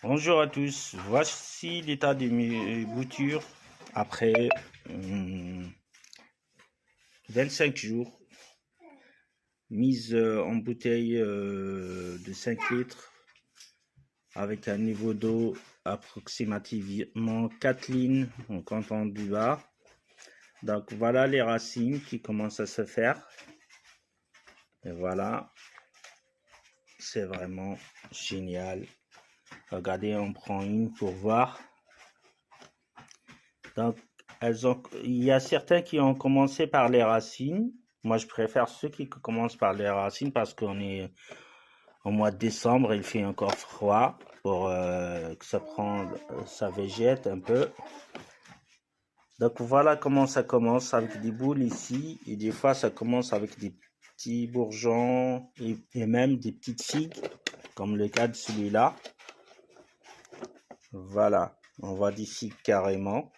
Bonjour à tous, voici l'état de mes boutures après 25 jours, mise en bouteille de 5 litres avec un niveau d'eau approximativement 4 lignes en comptant du bas. Donc voilà les racines qui commencent à se faire. Et voilà, c'est vraiment génial. Regardez, on prend une pour voir. Donc, il y a certains qui ont commencé par les racines. Moi, je préfère ceux qui commencent par les racines parce qu'on est au mois de décembre, il fait encore froid pour que ça végète un peu. Donc, voilà comment ça commence avec des boules ici. Et des fois, ça commence avec des petits bourgeons et même des petites figues, comme le cas de celui-là. Voilà, on voit des figues carrément.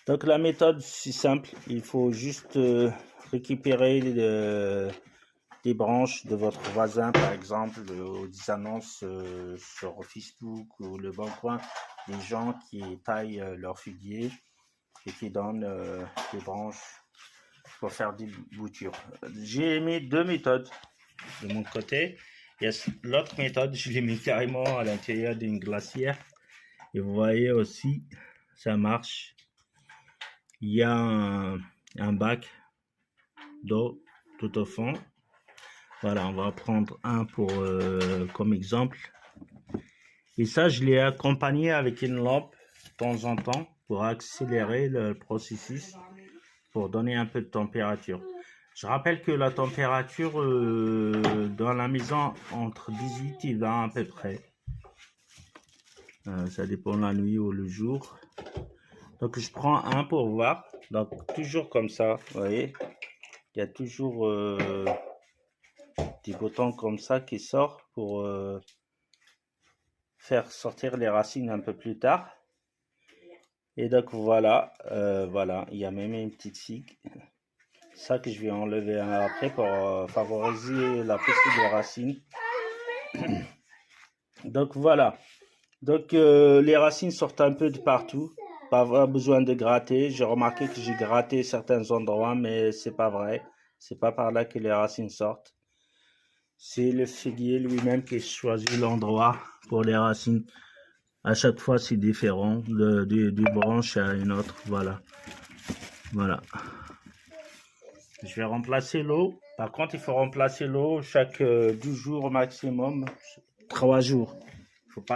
Donc la méthode, c'est simple, il faut juste récupérer des branches de votre voisin, par exemple, des annonces sur Facebook ou le Bon Coin, des gens qui taillent leur figuier et qui donnent des branches pour faire des boutures. J'ai mis deux méthodes de mon côté. Il y a l'autre méthode, je l'ai mis carrément à l'intérieur d'une glacière. Et vous voyez aussi, ça marche. Il y a un bac d'eau tout au fond. Voilà, on va prendre un comme exemple. Et ça, je l'ai accompagné avec une lampe de temps en temps pour accélérer le processus, pour donner un peu de température. Je rappelle que la température dans la maison entre 18 et 20 à peu près. Ça dépend la nuit ou le jour. Donc je prends un pour voir. Donc toujours comme ça, vous voyez. Il y a toujours des boutons comme ça qui sortent pour faire sortir les racines un peu plus tard. Et donc voilà, voilà, il y a même une petite figue. Ça que je vais enlever après pour favoriser la poussée des racines. Donc voilà. Donc les racines sortent un peu de partout. Pas besoin de gratter. J'ai remarqué que j'ai gratté certains endroits, mais c'est pas vrai. C'est pas par là que les racines sortent. C'est le figuier lui-même qui choisit l'endroit pour les racines. À chaque fois, c'est différent d'une branche à une autre. Voilà. Voilà. Je vais remplacer l'eau. Par contre, il faut remplacer l'eau chaque 12 jours au maximum. 3 jours.